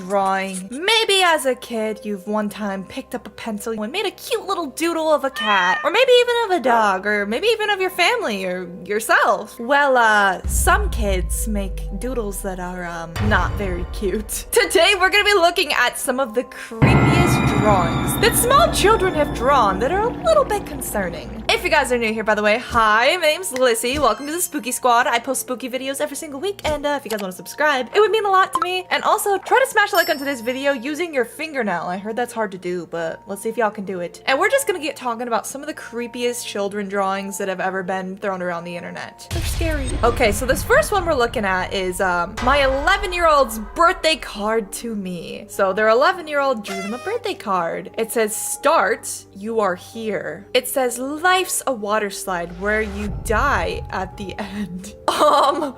drawing. Maybe as a kid, you've one time picked up a pencil and made a cute little doodle of a cat, or maybe even of a dog, or maybe even of your family or yourself. Well, some kids make doodles that are, not very cute. Today, we're gonna be looking at some of the creepiest drawings that small children have drawn that are a little bit concerning. If you guys are new here, by the way, hi, my name's Lyssy. Welcome to the Spooky Squad. I post spooky videos every single week, and if you guys want to subscribe, it would mean a lot to me. And also, try to smash a like on today's video using your fingernail. I heard that's hard to do, but let's see if y'all can do it. And we're just gonna get talking about some of the creepiest children drawings that have ever been thrown around the internet. They're scary. Okay, so this first one we're looking at is my 11-year-old's birthday card to me. So their 11-year-old drew them a birthday card. It says, "Start, you are here." It says, "Life's a water slide where you die at the end."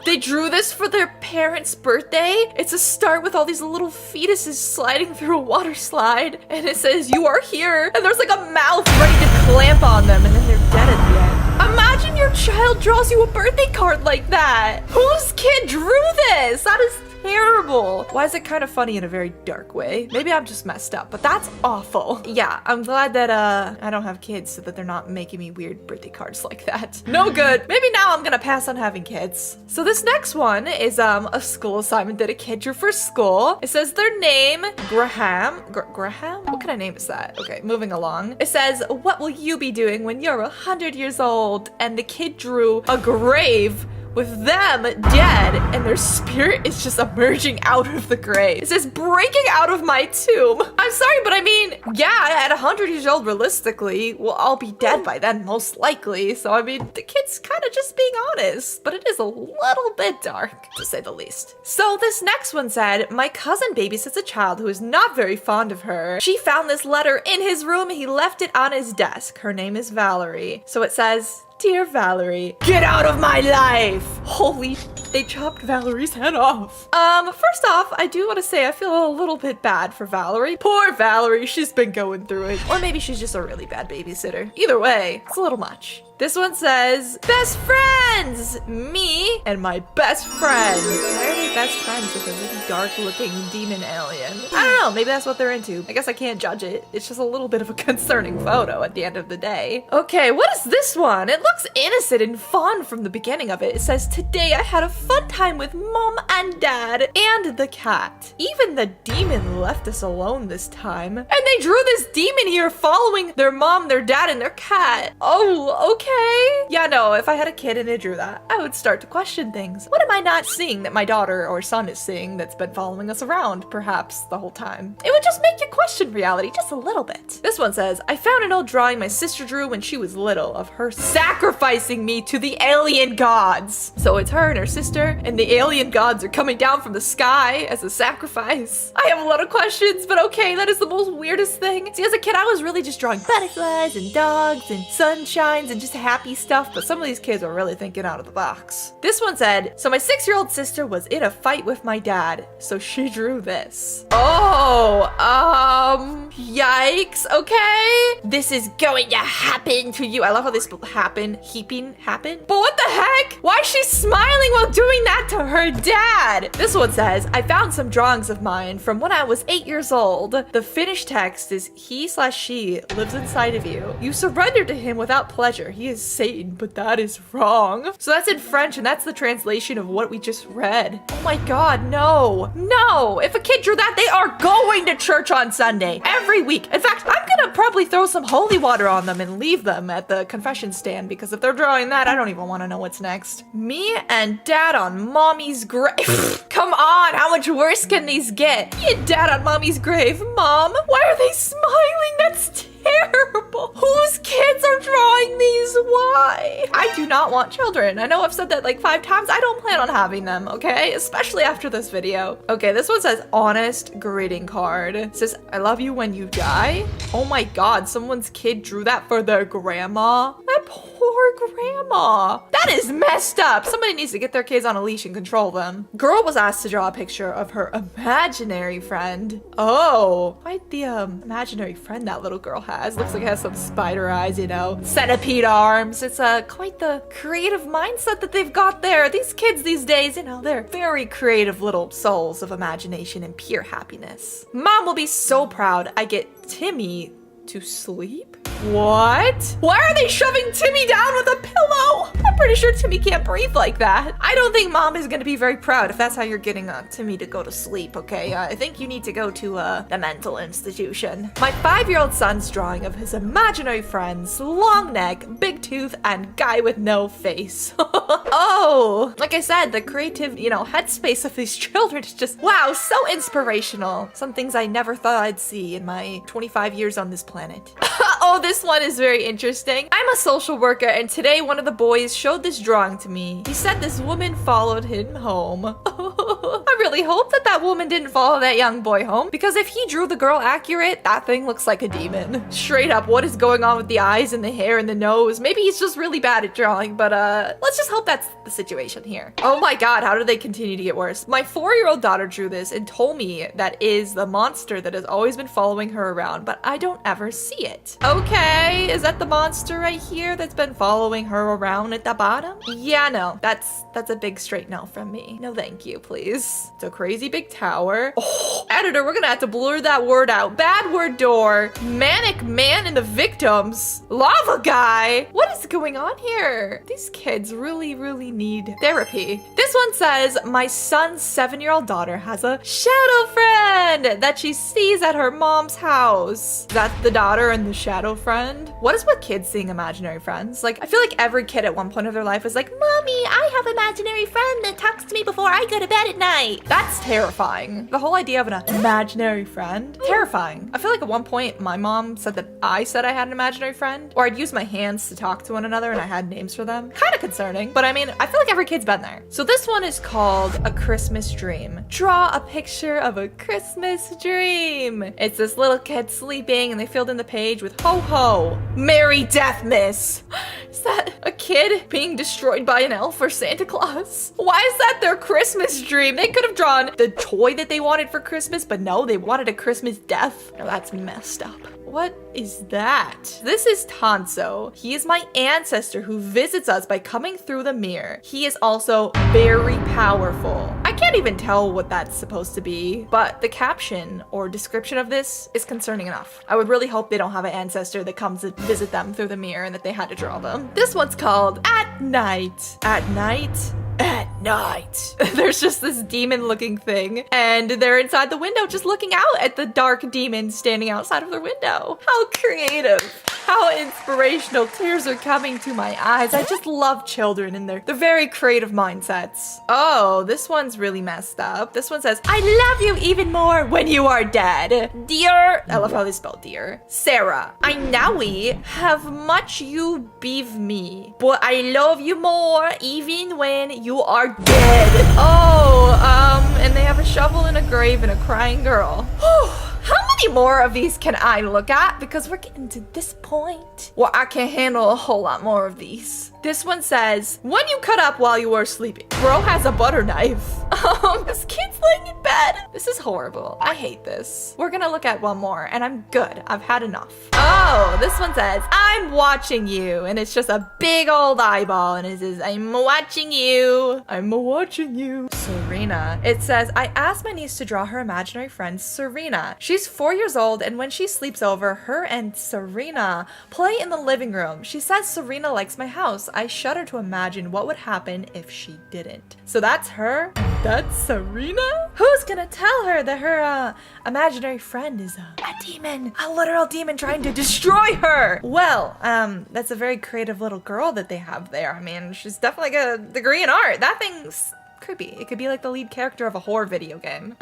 They drew this for their parents' birthday. It's a start with all these little fetuses sliding through a water slide. And it says, "You are here." And there's like a mouth ready to clamp on them, and then they're dead at the end. Imagine your child draws you a birthday card like that. Whose kid drew this? That is terrible. Why is it kind of funny in a very dark way? Maybe I'm just messed up, but that's awful. Yeah, I'm glad that I don't have kids so that they're not making me weird birthday cards like that. No good. Maybe now I'm gonna pass on having kids. So this next one is a school assignment that a kid drew for school. It says their name, Graham. Graham? What kind of name is that? Okay, moving along. It says, "What will you be doing when you're 100 years old?" And the kid drew a grave with them dead, and their spirit is just emerging out of the grave. It says, "Breaking out of my tomb." I'm sorry, but I mean, yeah, at 100 years old, realistically, we'll all be dead by then, most likely. So, I mean, the kid's kind of just being honest, but it is a little bit dark, to say the least. So, this next one said, "My cousin babysits a child who is not very fond of her. She found this letter in his room. He left it on his desk. Her name is Valerie." So it says, "Dear Valerie, get out of my life." Holy they chopped Valerie's head off. First off, I do want to say I feel a little bit bad for Valerie. Poor Valerie, she's been going through it. Or maybe she's just a really bad babysitter. Either way, it's a little much. This one says, "Best friends! Me and my best friend." Why are they best friends with a really dark-looking demon alien? I don't know, maybe that's what they're into. I guess I can't judge it. It's just a little bit of a concerning photo at the end of the day. Okay, what is this one? It looks innocent and fun from the beginning of it. It says, "Today I had a fun time with Mom and Dad and the cat. Even the demon left us alone this time." And they drew this demon here following their mom, their dad, and their cat. Oh, okay. Yeah, no, if I had a kid and it drew that, I would start to question things. What am I not seeing that my daughter or son is seeing that's been following us around, perhaps, the whole time? It would just make you question reality just a little bit. This one says, "I found an old drawing my sister drew when she was little of her sacrificing me to the alien gods." So it's her and her sister, and the alien gods are coming down from the sky as a sacrifice. I have a lot of questions, but okay, that is the most weirdest thing. See, as a kid, I was really just drawing butterflies and dogs and sunshines and just happy stuff, but some of these kids are really thinking out of the box. This one said, "So my 6-year-old sister was in a fight with my dad, so she drew this." Oh, yikes, okay. "This is going to happen to you." I love how they spell happen, happen. But what the heck? Why is she smiling while doing that to her dad? This one says, "I found some drawings of mine from when I was 8 years old. The finished text is, he/she lives inside of you. You surrender to him without pleasure. He is Satan, but that is wrong." So that's in French, and that's the translation of what we just read. Oh my god, no. No! If a kid drew that, they are going to church on Sunday. Every week. In fact, I'm gonna probably throw some holy water on them and leave them at the confession stand, because if they're drawing that, I don't even want to know what's next. "Me and Dad on Mommy's grave." Come on, how much worse can these get? "Me and Dad on Mommy's grave. Mom, why are they smiling? That's terrible. Whose kids are drawing these? Why? I do not want children. I know I've said that like 5 times. I don't plan on having them, okay? Especially after this video. Okay, this one says, "Honest greeting card." It says, "I love you when you die." Oh my god, someone's kid drew that for their grandma. That poor grandma. That is messed up. Somebody needs to get their kids on a leash and control them. Girl was asked to draw a picture of her imaginary friend. Oh, quite the imaginary friend that little girl has. Looks like it has some spider eyes, you know, centipede arms. It's quite the creative mindset that they've got there. These kids these days, you know, they're very creative little souls of imagination and pure happiness. Mom will be so proud I get Timmy to sleep? What? Why are they shoving Timmy down with a pillow? I'm pretty sure Timmy can't breathe like that. I don't think Mom is gonna be very proud if that's how you're getting Timmy to go to sleep, okay? I think you need to go to the mental institution. My 5-year-old son's drawing of his imaginary friends, long neck, big tooth, and guy with no face. Oh, like I said, the creative, you know, headspace of these children is just, wow, so inspirational. Some things I never thought I'd see in my 25 years on this planet. Oh, this one is very interesting. I'm a social worker, and today one of the boys showed this drawing to me. He said this woman followed him home. I really hope that that woman didn't follow that young boy home, because if he drew the girl accurate, that thing looks like a demon. Straight up, what is going on with the eyes and the hair and the nose? Maybe he's just really bad at drawing, but let's just hope that's the situation here. Oh my god, how do they continue to get worse? My 4-year-old daughter drew this and told me that is the monster that has always been following her around, but I don't ever see it. Okay, is that the monster right here that's been following her around at the bottom? Yeah, no, that's a big straight no from me. No thank you, please. It's a crazy big tower. Oh, editor, we're gonna have to blur that word out. Bad word door. Manic man and the victims. Lava guy. What is going on here? These kids really, really need therapy. This one says, my son's 7-year-old daughter has a shadow friend that she sees at her mom's house. Is that the daughter and the shadow friend? What is with kids seeing imaginary friends? Like, I feel like every kid at one point of their life is like, Mommy, I have an imaginary friend that talks to me before I go to bed at night. That's terrifying. The whole idea of an imaginary friend, terrifying. I feel like at one point my mom said that I said I had an imaginary friend, or I'd use my hands to talk to one another and I had names for them. Kind of concerning, but I mean, I feel like every kid's been there. So this one is called A Christmas Dream. Draw a picture of a Christmas dream. It's this little kid sleeping and they filled in the page with ho ho, Merry Deathmas. Is that a kid being destroyed by an elf or Santa Claus? Why is that their Christmas dream? They could have drawn the toy that they wanted for Christmas, but no, they wanted a Christmas death. Now that's messed up. What is that? This is Tanso. He is my ancestor who visits us by coming through the mirror. He is also very powerful. I can't even tell what that's supposed to be, but the caption or description of this is concerning enough. I would really hope they don't have an ancestor that comes to visit them through the mirror and that they had to draw them. This one's called At Night. At Night? At night. There's just this demon looking thing and they're inside the window just looking out at the dark demon standing outside of their window. How creative. How inspirational. Tears are coming to my eyes. I just love children and their very creative mindsets. Oh, this one's really messed up. This one says, I love you even more when you are dead. Dear, I love how they spell dear. Sarah, I now have much you beeve me, but I love you more even when you are dead. Oh, and they have a shovel in a grave and a crying girl. How many more of these can I look at? Because we're getting to this point. Well, I can handle a whole lot more of these. This one says, when you cut up while you were sleeping. Bro has a butter knife. This kid's laying in bed. This is horrible. I hate this. We're gonna look at one more and I'm good. I've had enough. Oh, this one says, I'm watching you. And it's just a big old eyeball and it says, I'm watching you. I'm watching you. Serena. It says, I asked my niece to draw her imaginary friend, Serena. She's 4 years old and when she sleeps over, her and Serena play in the living room. She says Serena likes my house. I shudder to imagine what would happen if she didn't. So that's her? That's Serena? Who's gonna tell her that her imaginary friend is a demon? A literal demon trying to destroy her? Well, that's a very creative little girl that they have there. I mean, she's definitely got a degree in art. That thing's creepy. It could be like the lead character of a horror video game.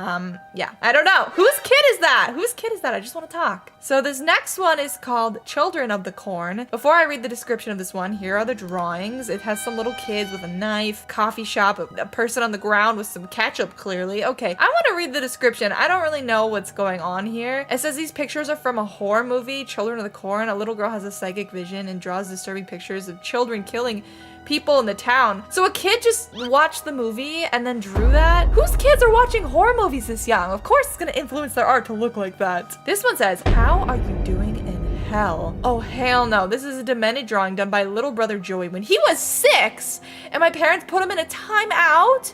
Yeah, I don't know. Whose kid is that? Whose kid is that? I just want to talk. So this next one is called Children of the Corn. Before I read the description of this one, here are the drawings. It has some little kids with a knife, coffee shop, a person on the ground with some ketchup, clearly. Okay, I want to read the description. I don't really know what's going on here. It says these pictures are from a horror movie, Children of the Corn. A little girl has a psychic vision and draws disturbing pictures of children killing people in the town. So a kid just watched the movie and then drew that? Whose kids are watching horror movies this young? Of course it's gonna influence their art to look like that. This one says, how are you doing in hell? Oh, hell no. This is a demented drawing done by little brother Joey when he was 6 and my parents put him in a timeout.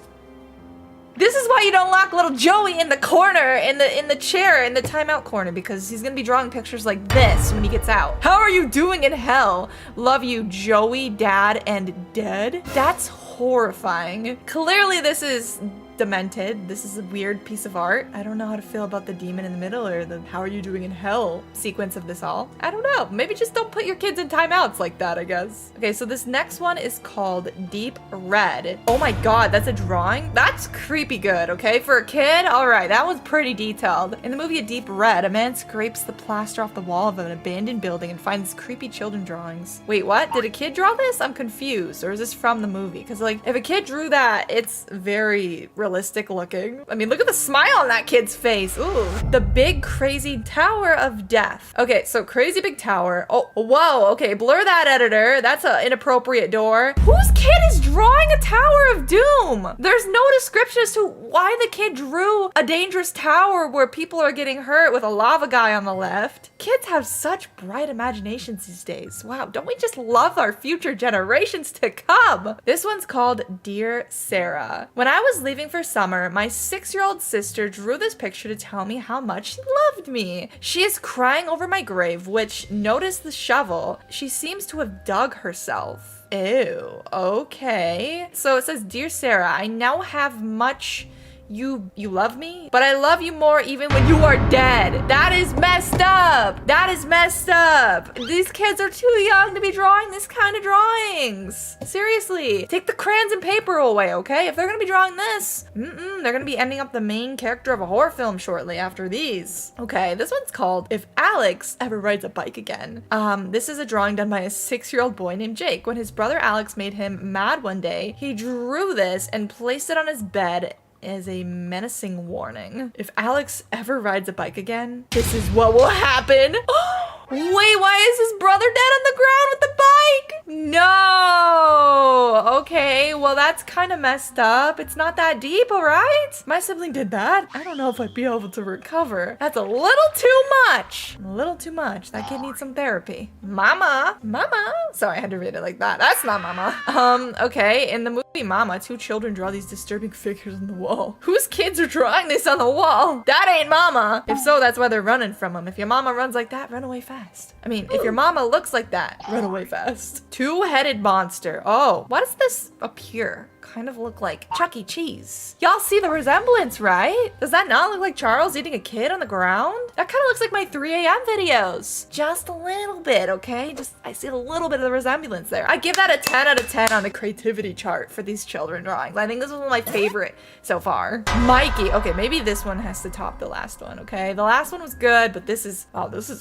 This is why you don't lock little Joey in the corner, in the chair, in the timeout corner, because he's gonna be drawing pictures like this when he gets out. How are you doing in hell? Love you, Joey, Dad, and Dead. That's horrifying. Clearly this is demented. This is a weird piece of art. I don't know how to feel about the demon in the middle or the how are you doing in hell sequence of this all. I don't know. Maybe just don't put your kids in timeouts like that, I guess. Okay, so this next one is called Deep Red. Oh my god, that's a drawing? That's creepy good, okay? For a kid, all right, that was pretty detailed. In the movie A Deep Red, a man scrapes the plaster off the wall of an abandoned building and finds creepy children drawings. Wait, what? Did a kid draw this? I'm confused. Or is this from the movie? Because like, if a kid drew that, it's very realistic looking. I mean, look at the smile on that kid's face. Ooh. The Big Crazy Tower of Death. Okay, so crazy big tower. Oh, whoa. Okay, blur that, editor. That's an inappropriate door. Whose kid is drawing a Tower of Doom? There's no description as to why the kid drew a dangerous tower where people are getting hurt with a lava guy on the left. Kids have such bright imaginations these days. Wow, don't we just love our future generations to come? This one's called Dear Sarah. When I was leaving for summer, my 6-year-old sister drew this picture to tell me how much she loved me. She is crying over my grave, which, notice the shovel, she seems to have dug herself. Ew, okay. So it says, Dear Sarah, I now have much. You love me, but I love you more even when you are dead. That is messed up. That is messed up. These kids are too young to be drawing this kind of drawings. Seriously, take the crayons and paper away, okay? If they're gonna be drawing this, they're gonna be ending up the main character of a horror film shortly after these. Okay, this one's called If Alex Ever Rides a Bike Again. This is a drawing done by a 6-year-old boy named Jake. When his brother Alex made him mad one day, he drew this and placed it on his bed as a menacing warning. If Alex ever rides a bike again, this is what will happen. Wait, why is his brother dead on the ground with the bike? No. Okay, well that's kind of messed up. It's not that deep, all right? My sibling did that. I don't know if I'd be able to recover. That's a little too much. A little too much. That kid needs some therapy. Mama. Mama. Sorry, I had to read it like that. That's not mama. Okay, in the movie Mama, 2 children draw these disturbing figures on the wall. Whose kids are drawing this on the wall? That ain't mama. If so, that's why they're running from him. If your mama runs like that, run away fast. I mean, if your mama looks like that, run away fast. 2-headed monster. Oh, why does this appear? Kind of look like Chuck E. Cheese. Y'all see the resemblance, right? Does that not look like Charles eating a kid on the ground? That kind of looks like my 3 a.m. videos. Just a little bit, okay? I see a little bit of the resemblance there. I give that a 10 out of 10 on the creativity chart for these children drawings. I think this was one of my favorite so far. Mikey. Okay, maybe this one has to top the last one, okay? The last one was good, but this is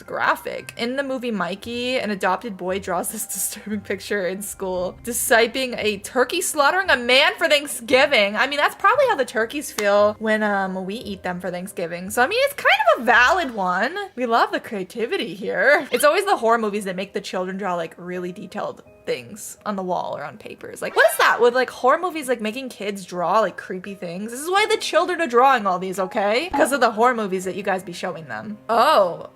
graphic. In the movie Mikey, an adopted boy draws this disturbing picture in school, deciding a turkey slaughtering a man for Thanksgiving. I mean, that's probably how the turkeys feel when we eat them for Thanksgiving. So I mean, it's kind of a valid one. We love the creativity here. It's always the horror movies that make the children draw like really detailed things on the wall or on papers. Like, what is that with like horror movies like making kids draw like creepy things? This is why the children are drawing all these, okay? Because of the horror movies that you guys be showing them. Oh.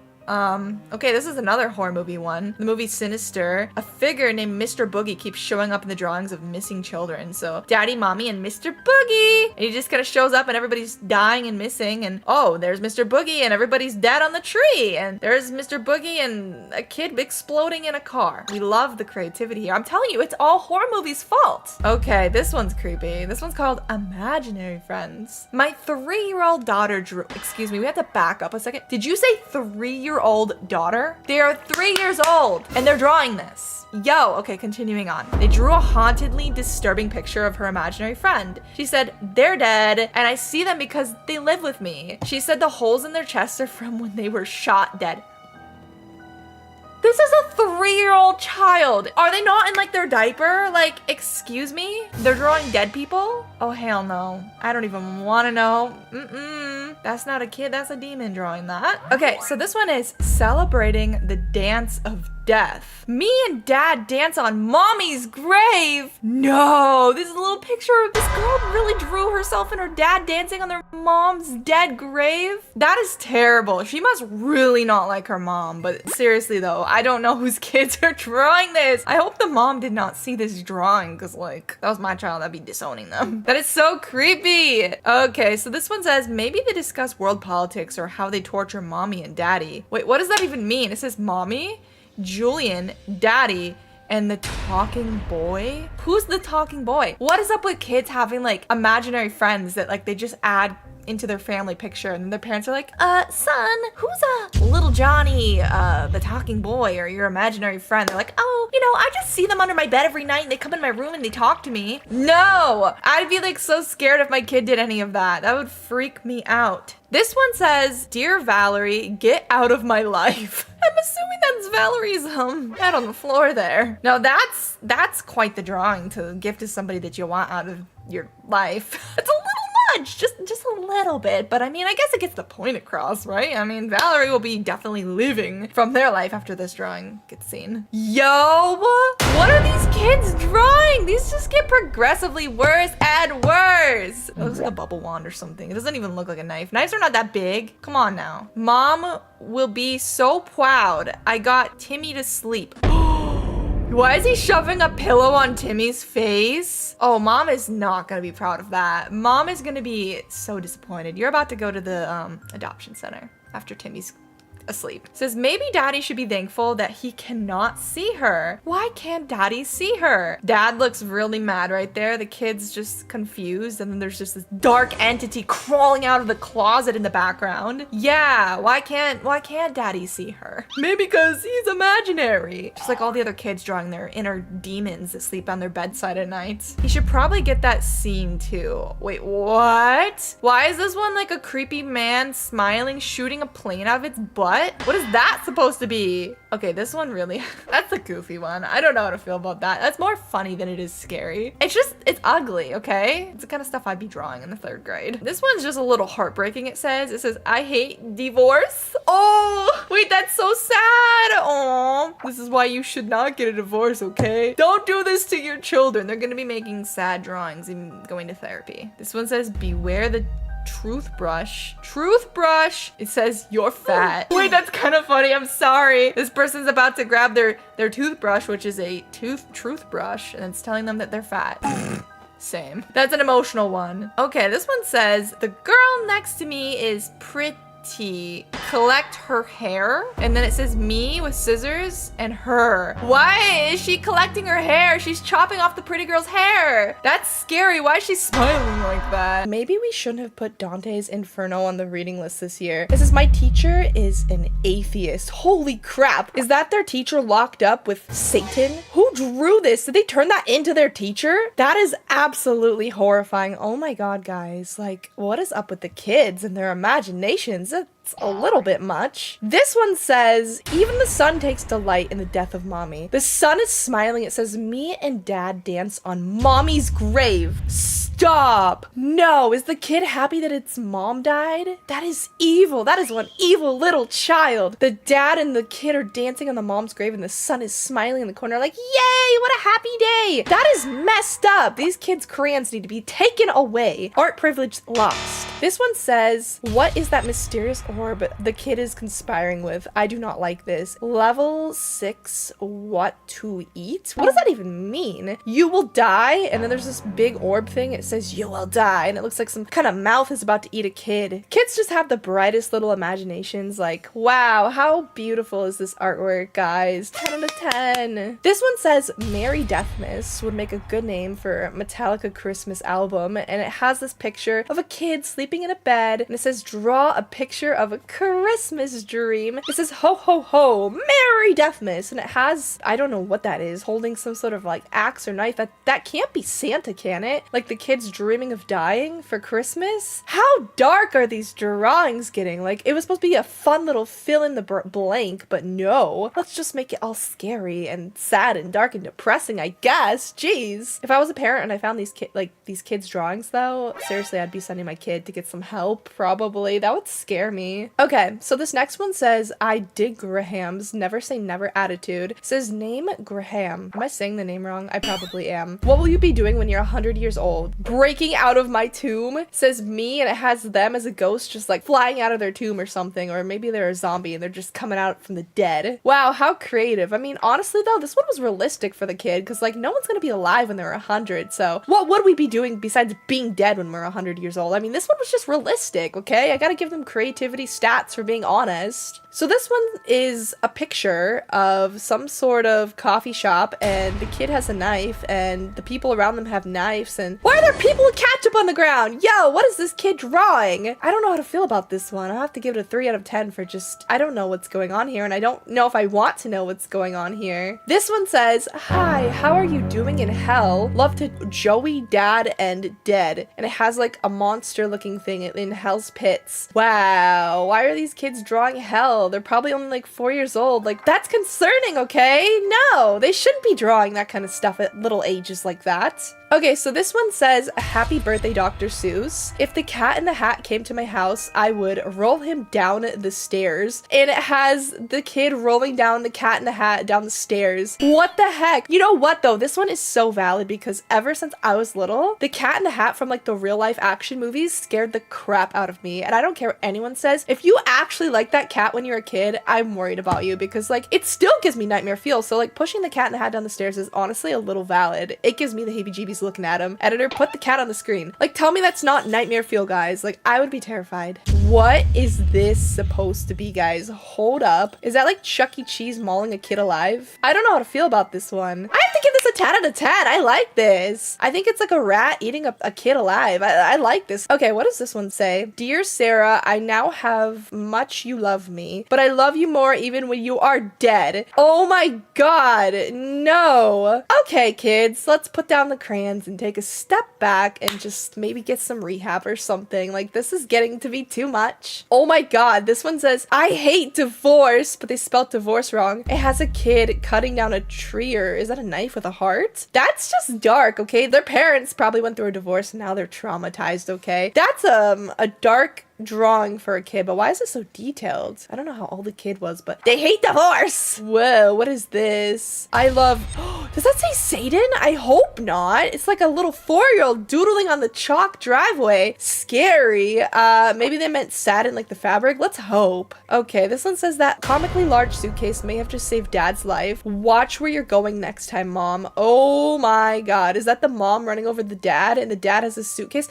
Okay, this is another horror movie one. The movie Sinister. A figure named Mr. Boogie keeps showing up in the drawings of missing children. So, Daddy, Mommy, and Mr. Boogie! And he just kind of shows up and everybody's dying and missing. And, oh, there's Mr. Boogie and everybody's dead on the tree. And there's Mr. Boogie and a kid exploding in a car. We love the creativity here. I'm telling you, it's all horror movies' fault. Okay, this one's creepy. This one's called Imaginary Friends. My 3-year-old daughter drew... Excuse me, we have to back up a second. Did you say 3-year-old 3-year-old daughter. They are 3 years old and they're drawing this. Yo, okay, continuing on. They drew a hauntedly disturbing picture of her imaginary friend. She said, they're dead, and I see them because they live with me. She said the holes in their chests are from when they were shot dead. This is a 3-year-old child. Are they not in like their diaper? Like, excuse me? They're drawing dead people? Oh, hell no. I don't even want to know. That's not a kid, that's a demon drawing that. Okay, so this one is celebrating the dance of death. Me and dad dance on mommy's grave. No, this is a little picture of this girl really drew herself and her dad dancing on their mom's dead grave. That is terrible. She must really not like her mom, but seriously though, I don't know whose kids are drawing this. I hope the mom did not see this drawing because like, that was my child, I'd be disowning them. That is so creepy. Okay, so this one says, maybe they discuss world politics or how they torture mommy and daddy. Wait, what does that even mean? It says mommy, Julian, daddy, and the talking boy? Who's the talking boy? What is up with kids having like imaginary friends that like they just add into their family picture and then their parents are like, son, who's little Johnny, the talking boy or your imaginary friend? They're like, oh, you know, I just see them under my bed every night and they come in my room and they talk to me. No, I'd be like so scared if my kid did any of that. That would freak me out. This one says, Dear Valerie, get out of my life. I'm assuming that's Valerie's head on the floor there. No, that's quite the drawing to give to somebody that you want out of your life. It's a little much, just a little bit, but I mean, I guess it gets the point across, right? I mean, Valerie will be definitely living from their life after this drawing gets seen. Yo, what are these kids drawing? These just get progressively worse and worse. It looks like a bubble wand or something. It doesn't even look like a knife. Knives are not that big. Come on now. Mom will be so proud I got Timmy to sleep. Why is he shoving a pillow on Timmy's face? Oh, mom is not gonna be proud of that. Mom is gonna be so disappointed. You're about to go to the adoption center after Timmy's asleep. Says maybe daddy should be thankful that he cannot see her. Why can't daddy see her? Dad looks really mad right there. The kid's just confused and then there's just this dark entity crawling out of the closet in the background. Yeah, why can't daddy see her? Maybe because he's imaginary. Just like all the other kids drawing their inner demons that sleep on their bedside at night. He should probably get that scene too. Wait, what? Why is this one like a creepy man smiling, shooting a plane out of its butt? What is that supposed to be? Okay, this one really, that's a goofy one. I don't know how to feel about that. That's more funny than it is scary. It's ugly, okay? It's the kind of stuff I'd be drawing in the 3rd grade. This one's just a little heartbreaking, it says, I hate divorce. Oh, wait, that's so sad. Oh, this is why you should not get a divorce, okay? Don't do this to your children. They're gonna be making sad drawings and going to therapy. This one says, beware the toothbrush. It says you're fat. Wait, that's kind of funny. I'm sorry. This person's about to grab their toothbrush, which is a toothbrush, and it's telling them that they're fat. Same. That's an emotional one. Okay, this one says the girl next to me is pretty. Collect her hair, and then it says me with scissors and her. Why is she collecting her hair? She's chopping off the pretty girl's hair. That's scary. Why is she smiling like that? Maybe we shouldn't have put Dante's Inferno on the reading list this year. This is my teacher is an atheist. Holy crap. Is that their teacher locked up with Satan? Who drew this? Did they turn that into their teacher? That is absolutely horrifying. Oh my god, guys. Like, what is up with the kids and their imaginations? It's a little bit much. This one says, even the sun takes delight in the death of mommy. The sun is smiling. It says, me and dad dance on mommy's grave. Stop. No, is the kid happy that its mom died? That is evil. That is one evil little child. The dad and the kid are dancing on the mom's grave and the sun is smiling in the corner like, yay, what a happy day. That is messed up. These kids' crayons need to be taken away. Art privilege lost. This one says, what is that mysterious orb the kid is conspiring with? I do not like this. Level 6, what to eat? What does that even mean? You will die, and then there's this big orb thing. It says you will die, and it looks like some kind of mouth is about to eat a kid. Kids just have the brightest little imaginations. Like, wow, how beautiful is this artwork, guys? 10 out of 10. This one says Mary Deathmas would make a good name for Metallica Christmas album, and it has this picture of a kid sleeping sleeping in a bed, and it says draw a picture of a Christmas dream. It says ho ho ho, Merry Deathmas, and it has, I don't know what that is, holding some sort of like axe or knife. That can't be Santa, can it? Like the kid's dreaming of dying for Christmas? How dark are these drawings getting? Like it was supposed to be a fun little fill in the blank, but no. Let's just make it all scary and sad and dark and depressing, I guess. Jeez. If I was a parent and I found these kids' drawings though, seriously, I'd be sending my kid to get some help, probably. That would scare me. Okay, so this next one says, I dig Graham's never say never attitude. It says name Graham. Am I saying the name wrong? I probably am. What will you be doing when you're 100 years old? Breaking out of my tomb? It says me, and it has them as a ghost just like flying out of their tomb or something, or maybe they're a zombie and they're just coming out from the dead. Wow, how creative. I mean, honestly though, this one was realistic for the kid because like no one's gonna be alive when they're 100, so what would we be doing besides being dead when we're 100 years old? I mean, this one was just realistic, okay? I gotta give them creativity stats for being honest. So this one is a picture of some sort of coffee shop, and the kid has a knife and the people around them have knives, and why are there people with ketchup on the ground? Yo, what is this kid drawing? I don't know how to feel about this one. I'll have to give it a 3 out of 10 for just, I don't know what's going on here, and I don't know if I want to know what's going on here. This one says, hi, how are you doing in hell? Love to Joey, Dad, and Dead. And it has like a monster looking thing in Hell's Pits. Wow, why are these kids drawing hell? They're probably only like 4 years old. Like, that's concerning, okay? No, they shouldn't be drawing that kind of stuff at little ages like that. Okay, so this one says, happy birthday, Dr. Seuss. If the Cat in the Hat came to my house, I would roll him down the stairs. And it has the kid rolling down the Cat in the Hat down the stairs. What the heck? You know what though? This one is so valid because ever since I was little, the Cat in the Hat from like the real life action movies scared the crap out of me. And I don't care what anyone says. If you actually like that cat when you're a kid, I'm worried about you because like it still gives me nightmare feels. So like pushing the Cat in the Hat down the stairs is honestly a little valid. It gives me the heebie-jeebies looking at him. Editor, put the cat on the screen. Like, tell me that's not nightmare fuel, guys. Like, I would be terrified. What is this supposed to be, guys? Hold up. Is that like Chuck E. Cheese mauling a kid alive? I don't know how to feel about this one. I have to give this a 10 out of 10. I like this. I think it's like a rat eating a kid alive. I like this. Okay, what does this one say? Dear Sarah, I now have much you love me, but I love you more even when you are dead. Oh my god, no. Okay, kids, let's put down the crayons and take a step back and just maybe get some rehab or something. Like, this is getting to be too much. Oh my god, this one says, I hate divorce, but they spelled divorce wrong. It has a kid cutting down a tree, or is that a knife with a heart? That's just dark, okay? Their parents probably went through a divorce and now they're traumatized, okay? That's a dark drawing for a kid, but why is it so detailed? I don't know how old the kid was, but they hate divorce. Whoa, what is this? I love, does that say Satan? I hope not. It's like a little 4-year-old doodling on the chalk driveway. Scary. Maybe they meant satin like the fabric. Let's hope. Okay, this one says that comically large suitcase may have just saved Dad's life. Watch where you're going next time, Mom. Oh my god, is that the mom running over the dad and the dad has a suitcase?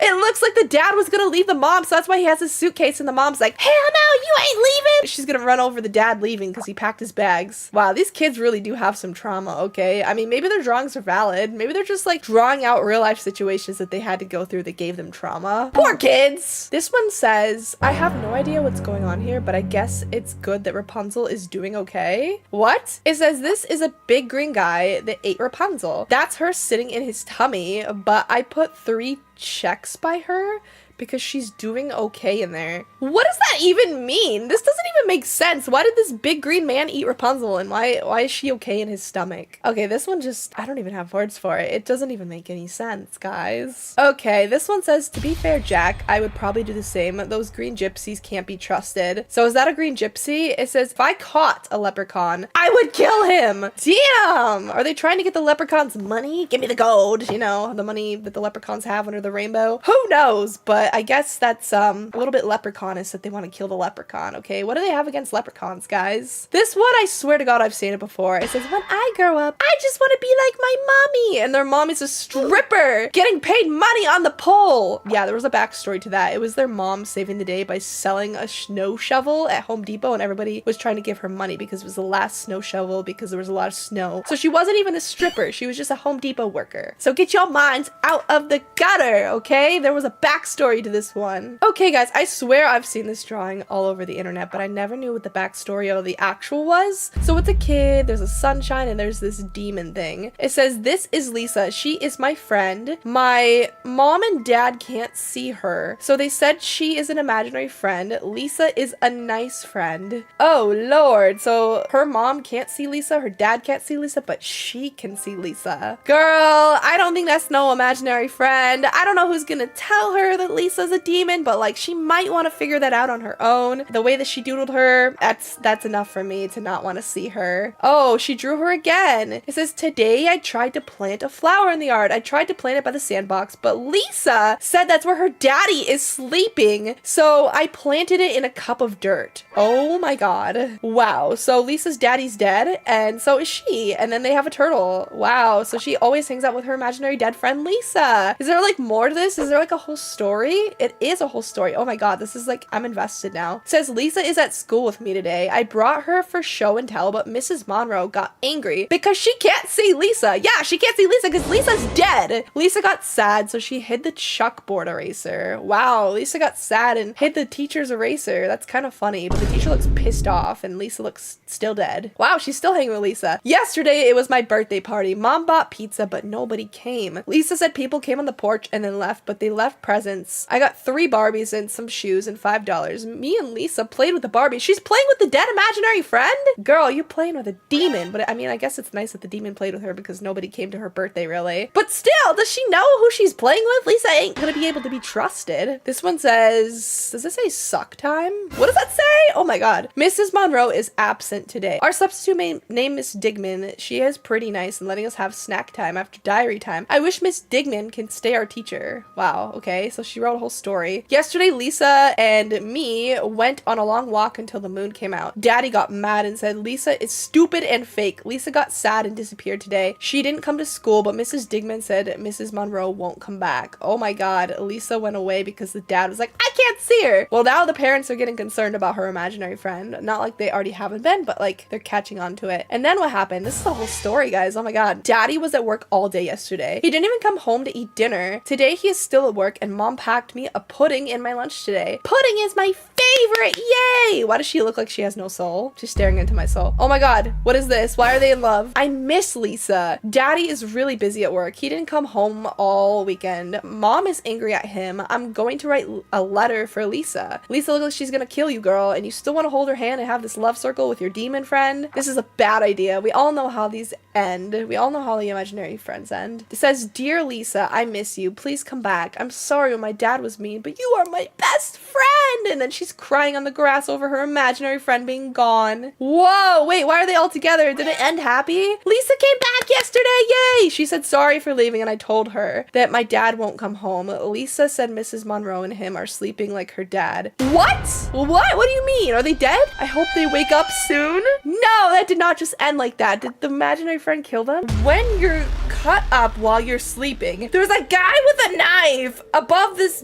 It looks like the dad was gonna leave the mom, so that's why he has his suitcase, and the mom's like, hell no, you ain't leaving! She's gonna run over the dad leaving because he packed his bags. Wow, these kids really do have some trauma, okay? I mean, maybe their drawings are valid. Maybe they're just like drawing out real life situations that they had to go through that gave them trauma. Poor kids! This one says, I have no idea what's going on here, but I guess it's good that Rapunzel is doing okay. What? It says this is a big green guy that ate Rapunzel. That's her sitting in his tummy, but I put 3 checks by her because she's doing okay in there. What does that even mean? This doesn't even make sense. Why did this big green man eat Rapunzel, and why is she okay in his stomach? Okay, this one just, I don't even have words for it. It doesn't even make any sense, guys. Okay, this one says, to be fair, Jack, I would probably do the same. Those green gypsies can't be trusted. So is that a green gypsy? It says, if I caught a leprechaun, I would kill him. Damn! Are they trying to get the leprechaun's money? Give me the gold. You know, the money that the leprechauns have under the rainbow. Who knows? But I guess that's a little bit leprechaunist that they want to kill the leprechaun, okay? What do they have against leprechauns, guys? This one, I swear to God, I've seen it before. It says, when I grow up, I just want to be like my mommy. And their mom is a stripper getting paid money on the pole. Yeah, there was a backstory to that. It was their mom saving the day by selling a snow shovel at Home Depot, and everybody was trying to give her money because it was the last snow shovel because there was a lot of snow. So she wasn't even a stripper. She was just a Home Depot worker. So get your minds out of the gutter, okay? There was a backstory backstory to this one. Okay, guys, I swear I've seen this drawing all over the internet, but I never knew what the backstory of the actual was. So it's a kid, there's a sunshine, and there's this demon thing. It says, "This is Lisa. She is my friend. My mom and dad can't see her, so they said she is an imaginary friend. Lisa is a nice friend." Oh, Lord. So her mom can't see Lisa, her dad can't see Lisa, but she can see Lisa. Girl, I don't think that's no imaginary friend. I don't know who's gonna tell her that Lisa's a demon, but like she might want to figure that out on her own. The way that she doodled her, that's enough for me to not want to see her. Oh, she drew her again. It says, "Today I tried to plant a flower in the yard. I tried to plant it by the sandbox, but Lisa said that's where her daddy is sleeping. So I planted it in a cup of dirt." Oh my god. Wow. So Lisa's daddy's dead, and so is she. And then they have a turtle. Wow. So she always hangs out with her imaginary dead friend Lisa. Is there like more to this? Is there like a whole story? It is a whole story. Oh my god. This is like, I'm invested now. It says, "Lisa is at school with me today. I brought her for show and tell, but Mrs. Monroe got angry because she can't see Lisa." Yeah, she can't see Lisa because Lisa's dead. Lisa got sad, so she hid the chalkboard eraser. Wow, Lisa got sad and hid the teacher's eraser. That's kind of funny, but the teacher looks pissed off and Lisa looks still dead. Wow, she's still hanging with Lisa. "Yesterday, it was my birthday party. Mom bought pizza, but nobody came. Lisa said people came on the porch and then left, but they left presents. I got 3 Barbies and some shoes and $5. Me and Lisa played with the Barbie." She's playing with the dead imaginary friend? Girl, you're playing with a demon. But I mean, I guess it's nice that the demon played with her because nobody came to her birthday, really. But still, does she know who she's playing with? Lisa ain't gonna be able to be trusted. This one says, does it say suck time? What does that say? Oh my god. "Mrs. Monroe is absent today. Our substitute named Miss Digman. She is pretty nice and letting us have snack time after diary time. I wish Miss Digman can stay our teacher." Wow, okay, so she wrote a whole story. "Yesterday, Lisa and me went on a long walk until the moon came out. Daddy got mad and said Lisa is stupid and fake. Lisa got sad and disappeared today. She didn't come to school, but Mrs. Digman said Mrs. Monroe won't come back." Oh my god, Lisa went away because the dad was like, "I can't see her." Well, now the parents are getting concerned about her imaginary friend. Not like they already haven't been, but like they're catching on to it. And then what happened? This is the whole story, guys. Oh my god. Daddy was at work all day yesterday. He didn't even come home to eat dinner. Today he is still at work and mom packed me a pudding in my lunch today. Pudding is my favorite. Yay! Why does she look like she has no soul? She's staring into my soul. Oh my god. What is this? Why are they in love? I miss Lisa. Daddy is really busy at work. He didn't come home all weekend. Mom is angry at him. I'm going to write a letter for Lisa. Lisa looks like she's gonna kill you, girl, and you still want to hold her hand and have this love circle with your demon friend? This is a bad idea. We all know how these end. We all know how the imaginary friends end. It says, "Dear Lisa, I miss you. Please come back. I'm sorry when my dad was mean, but you are my best friend." And then she's crying on the grass over her imaginary friend being gone. Whoa, wait, why are they all together? Did it end happy? Lisa came back yesterday, yay! She said sorry for leaving and I told her that my dad won't come home. Lisa said Mrs. Monroe and him are sleeping like her dad. What? What? What do you mean? Are they dead? I hope they wake up soon. No, that did not just end like that. Did the imaginary friend kill them? When you're cut up while you're sleeping, there's a guy with a knife above this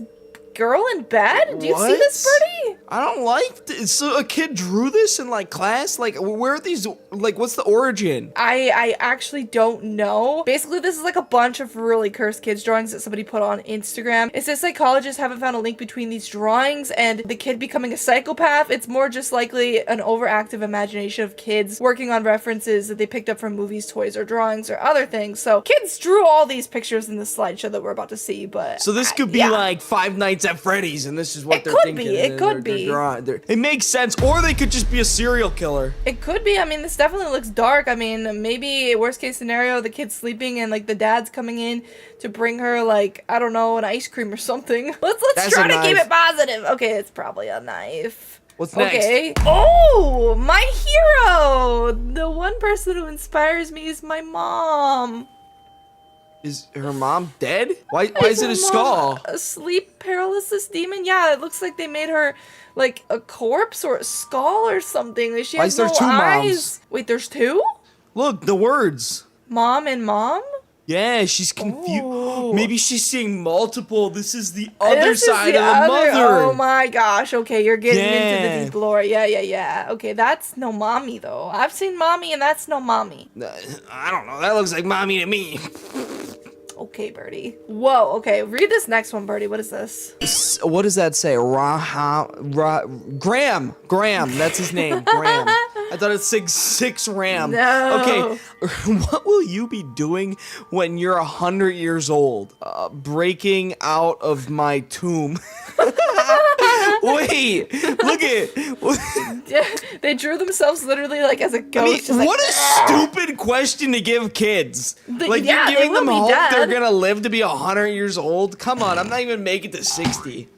girl in bed? Do you see this, Birdie? I don't like this. So a kid drew this in like class? Like where are these, like what's the origin? I actually don't know. Basically, this is like a bunch of really cursed kids drawings that somebody put on Instagram. It says psychologists haven't found a link between these drawings and the kid becoming a psychopath. It's more just likely an overactive imagination of kids working on references that they picked up from movies, toys, or drawings, or other things. So kids drew all these pictures in the slideshow that we're about to see, but so this could be like Five Nights at Freddy's, and this is what they're thinking. It could be. It makes sense, or they could just be a serial killer. It could be. I mean, this definitely looks dark. I mean, maybe worst case scenario, the kid's sleeping and like the dad's coming in to bring her like, I don't know, an ice cream or something. Let's try to keep it positive. Okay, it's probably a knife. What's next? Okay. Oh, my hero! The one person who inspires me is my mom. Is her mom dead? Why is it a skull? A sleep paralysis demon? Yeah, it looks like they made her like a corpse or a skull or something. She has no eyes. Why is there two moms? Wait, there's two? Look, the words. Mom and mom? Yeah, she's confused. Maybe she's seeing multiple. This is the other side of the mother. Oh my gosh. Okay, you're getting into the deep lore. Yeah. Okay, that's no mommy though. I've seen mommy and that's no mommy. I don't know. That looks like mommy to me. Okay, Birdie. Whoa, okay. Read this next one, Birdie. What is this? What does that say? Graham. Graham. That's his name. Graham. I thought it said 6 Ram. No. Okay. What will you be doing when you're 100 years old? Breaking out of my tomb. Wait, look at it. They drew themselves literally like as a ghost. just like, what a stupid question to give kids. Like, yeah, you're giving they will them be hope dead. they're gonna live to be 100 years old? Come on, I'm not even making it to 60.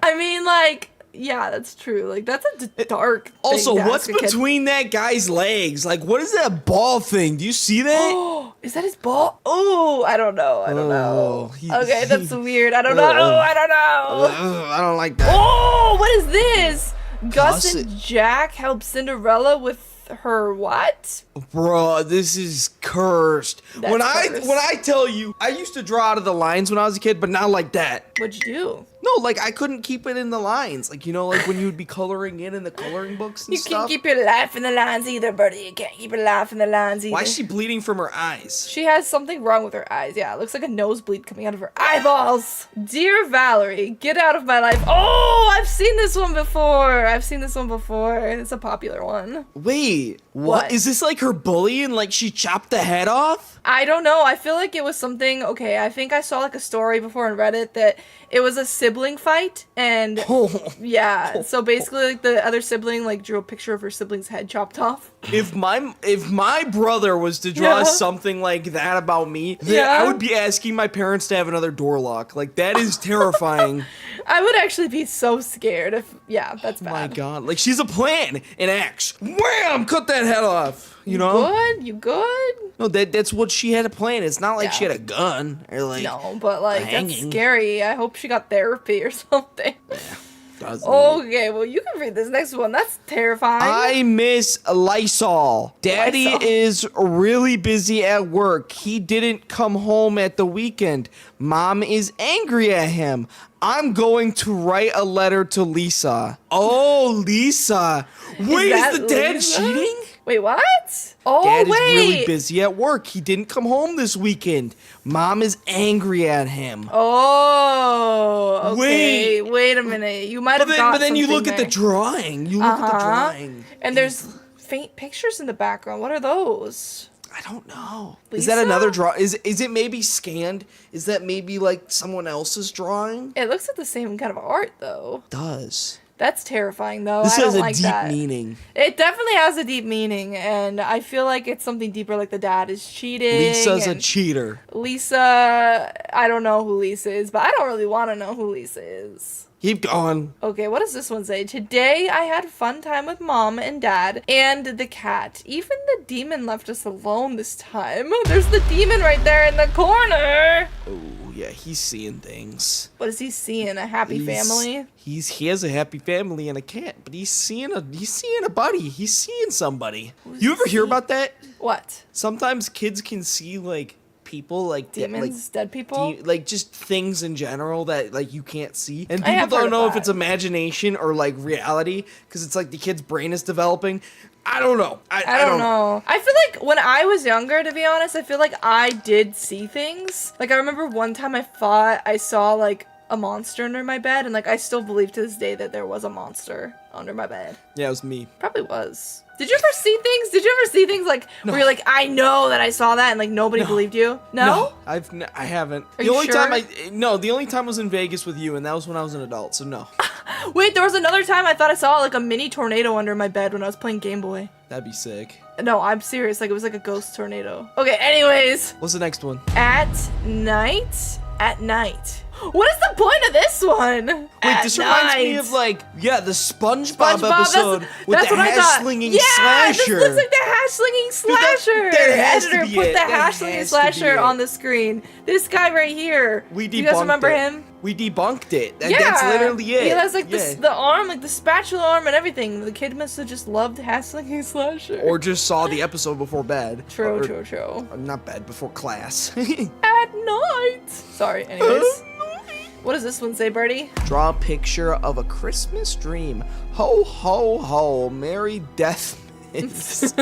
I mean, like, yeah, that's true. Like, that's a dark thing Also, to what's ask a kid. between that guy's legs? Like, what is that ball thing? Do you see that? Is that his ball? Oh, I don't know. I don't know. Okay, that's weird. I don't know. I don't know. I don't like that. Oh, what is this? Gus Gus- and Jack help Cinderella with her what? Bro, this is cursed. That's When cursed. I tell you, I used to draw out of the lines when I was a kid, but not like that. What'd you do? No, like I couldn't keep it in the lines. Like, you know, like when you would be coloring in the coloring books and You stuff. can't keep your life in the lines either, Birdie. You can't keep your life in the lines either. Why is she bleeding from her eyes? She has something wrong with her eyes. Yeah, it looks like a nosebleed coming out of her eyeballs. Dear Valerie, get out of my life. Oh, I've seen this one before. It's a popular one. Wait, What? Is this like her bully and like she chopped the head off? I don't know. I feel like it was something. Okay, I think I saw like a story before on Reddit that it was a sibling fight, and yeah. So basically, like the other sibling like drew a picture of her sibling's head chopped off. If my brother was to draw Yeah. something like that about me, then Yeah. I would be asking my parents to have another door lock. Like, that is terrifying. I would actually be so scared if. Yeah, that's bad. My God, like she's a plan, an axe. Wham! Cut that head off. You know? Good? You good? No, that's what she had a plan. It's not like Yeah. she had a gun or like. No, but like that's hanging. scary. I hope she got therapy or something. doesn't. Okay, well you can read this next one. That's terrifying. I miss Lysol. Daddy Lysol. is really busy at work. He didn't come home at the weekend. Mom is angry at him. I'm going to write a letter to Lisa. Oh, Lisa. Wait, that is the dad Lisa? cheating? Wait, what? Oh Dad wait. is really busy at work. He didn't come home this weekend. Mom is angry at him. Oh, okay. Wait a minute. You might have got But then you something look at the there. drawing. You look at the drawing. And there's faint pictures in the background. What are those? I don't know. Is that Lisa? another draw? Is it maybe scanned? Is that maybe like someone else's drawing? It looks like the same kind of art though. Does. That's terrifying though. This I has don't a like deep that. meaning. It definitely has a deep meaning, and I feel like it's something deeper, like the dad is cheating. Lisa's a and cheater. Lisa, I don't know who Lisa is, but I don't really want to know who Lisa is. Keep going. Okay, what does this one say? Today I had fun time with mom and dad and the cat. Even the demon left us alone this time. There's the demon right there in the corner. Oh yeah, he's seeing things. What is he seeing? A happy family? He has a happy family and a cat, but he's seeing a buddy. He's seeing somebody. You ever hear about that? What? Sometimes kids can see like people like Demons? Dead people? like just things in general that like you can't see, and I people have heard don't of know if that. it's imagination or like reality because it's like the kid's brain is developing. I don't know. I don't know. I feel like when I was younger, to be honest, I feel like I did see things. Like I remember one time I thought I saw like a monster under my bed, and like I still believe to this day that there was a monster under my bed. Yeah, it was me. Probably was. Did you ever see things? Did you ever see things like where you're like, I know that I saw that, and like nobody believed you? No? I haven't. Are the you only sure? time the only time was in Vegas with you, and that was when I was an adult. So no, Wait, there was another time I thought I saw like a mini tornado under my bed when I was playing Game Boy. that'd be sick. No, I'm serious. Like it was like a ghost tornado. Okay, anyways. What's the next one? At night. At night. What is the point of this one? Wait, this reminds me of like the SpongeBob, SpongeBob, episode with that's the what I hash thought. slinging Yeah, slasher. this looks like the hash slinging slasher. that has to Editor, be put it. the That hash slinging has to be slasher it. on the screen. This guy right here. We Do you guys debunked remember it. him? We debunked it. Yeah, That's literally it. He has like Yeah. the arm, like the spatula arm and everything. The kid must have just loved hash slinging slasher. Or just saw the episode before bed. True, Or- true, true. Not bed, before class. At night. Sorry, anyways. What does this one say, Birdie? Draw a picture of a Christmas dream. Ho, ho, ho. Merry Death. Is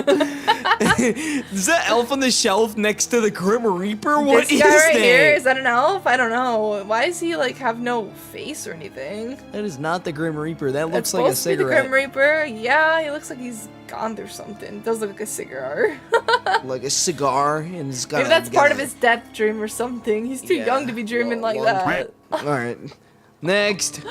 that elf on the shelf next to the Grim Reaper? What This is guy right that? here, is that an elf? I don't know. Why does he like have no face or anything? That is not the Grim Reaper. That looks That's like a supposed to be the cigarette. Grim Reaper. Yeah, he looks like he's gone through something. Does look like a cigar. Like a cigar, and it's got. Maybe that's part of his death dream or something. He's too Yeah. young to be dreaming like Long that. All right. Next.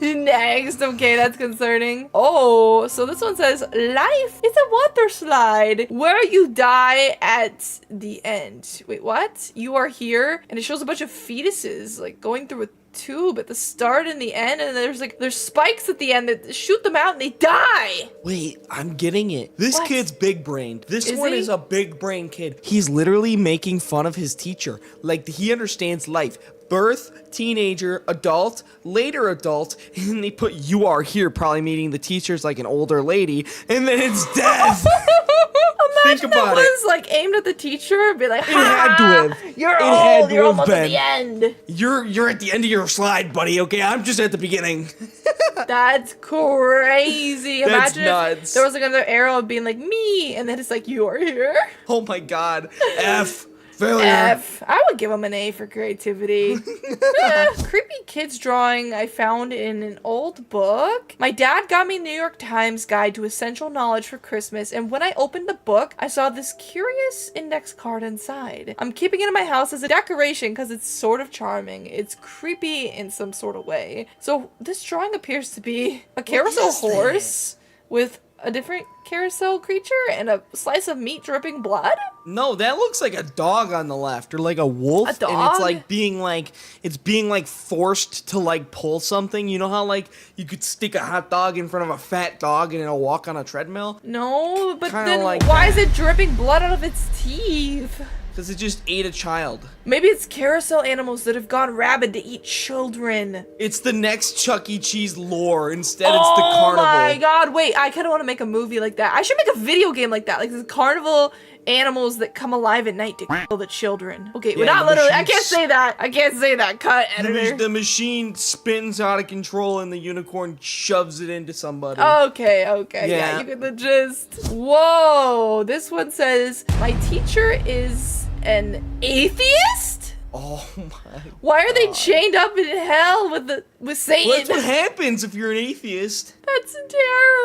Next, okay, that's concerning. Oh, so this one says, life is a water slide where you die at the end. Wait, what? You are here, and it shows a bunch of fetuses, like, going through a tube at the start and the end, and there's spikes at the end that shoot them out and they die. Wait, I'm getting it. This What? kid's big brained. This Is one he? is a big brain kid. He's literally making fun of his teacher. Like, he understands life. Birth, teenager, adult, later adult, and they put "you are here," probably meaning the teacher's like an older lady, and then it's death. Imagine about that it. was like aimed at the teacher and be like, It had to have. You're It had old, to you're have almost at been. the end. You're at the end of your slide, buddy. Okay, I'm just at the beginning. That's crazy. That's Imagine nuts. if there was like another arrow being like me, and then it's like you are here. Oh my God. F. Failure. F. I would give him an A for creativity. Creepy kids drawing I found in an old book. My dad got me New York Times Guide to Essential Knowledge for Christmas, and when I opened the book, I saw this curious index card inside. I'm keeping it in my house as a decoration because it's sort of charming. It's creepy in some sort of way. So this drawing appears to be a carousel is that? horse with a different carousel creature and a slice of meat dripping blood. No, that looks like a dog on the left, or like a wolf, A and dog? it's like being like forced to like pull something. You know how like you could stick a hot dog in front of a fat dog and it'll walk on a treadmill? No, but Kinda then like why that. is it dripping blood out of its teeth? Because it just ate a child. Maybe it's carousel animals that have gone rabid to eat children. It's the next Chuck E. Cheese lore. Instead, it's the Oh carnival. my god, wait, I kind of want to make a movie like that. I should make a video game like that, like the carnival animals that come alive at night to kill the children. Okay, well, Yeah, not the literally, I machine can't say that. I can't say that. Cut, editor. The machine spins out of control and the unicorn shoves it into somebody. Okay, yeah, Yeah. you get the gist. Whoa, this one says, my teacher is an atheist? Oh my. Why are they chained up in hell with Satan? Well, that's what happens if you're an atheist. That's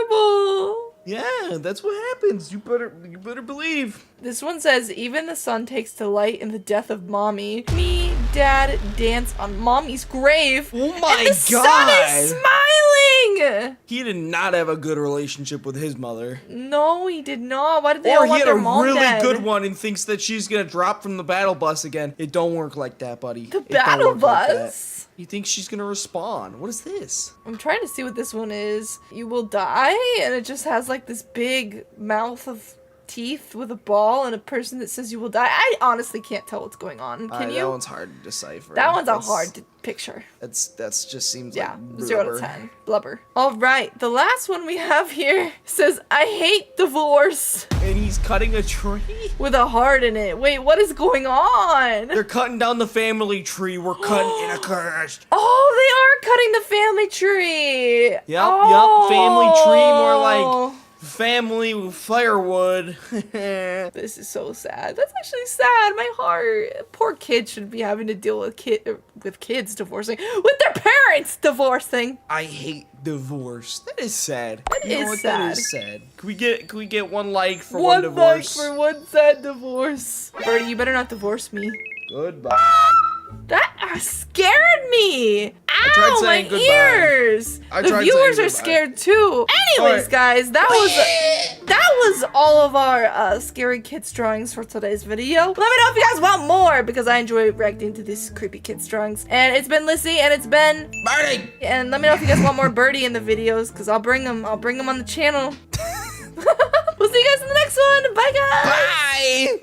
terrible. Yeah, that's what happens. You better believe. This one says, even the sun takes delight in the death of mommy. Me, dad, dance on mommy's grave. Oh my and the God. sun is smiling. He did not have a good relationship with his mother. No, he did not. Why did they Or all he want had their a mom really dead? good one and thinks that she's gonna drop from the battle bus again. It don't work like that, buddy. The It don't battle work like that. bus? He thinks she's gonna respawn. What is this? I'm trying to see what this one is. You will die, and it just has like this big mouth of teeth with a ball and a person that says you will die. I honestly can't tell what's going on. Can That you? one's hard to decipher. That one's a That's- hard to picture. That's just seems Yeah, like 0 to blubber. 10. Blubber. All right, the last one we have here says, I hate divorce, And he's cutting a tree. with a heart in it. Wait, what is going on? They're cutting down the family tree. We're cutting in a curse. Oh, they are cutting the family tree. Yup, family tree, more Oh. like family with firewood. This is so sad. That's actually sad. My heart. Poor kids should be having to deal with kids divorcing, with their parents divorcing. I hate divorce. That is sad. That You know is what? sad. That is sad. Can we get one like for One one like divorce? for one sad divorce. Birdie, you better not divorce me. Goodbye. That scared me. Ow, tried my saying goodbye. ears. I The tried viewers saying are goodbye. scared too. Anyways, Alright. guys, that was all of our scary kids drawings for today's video. Let me know if you guys want more, because I enjoy reacting to these creepy kids drawings. And it's been Lyssy, and it's been Birdie! And let me know if you guys want more Birdie in the videos, because I'll bring them on the channel. We'll see you guys in the next one. Bye, guys. Bye!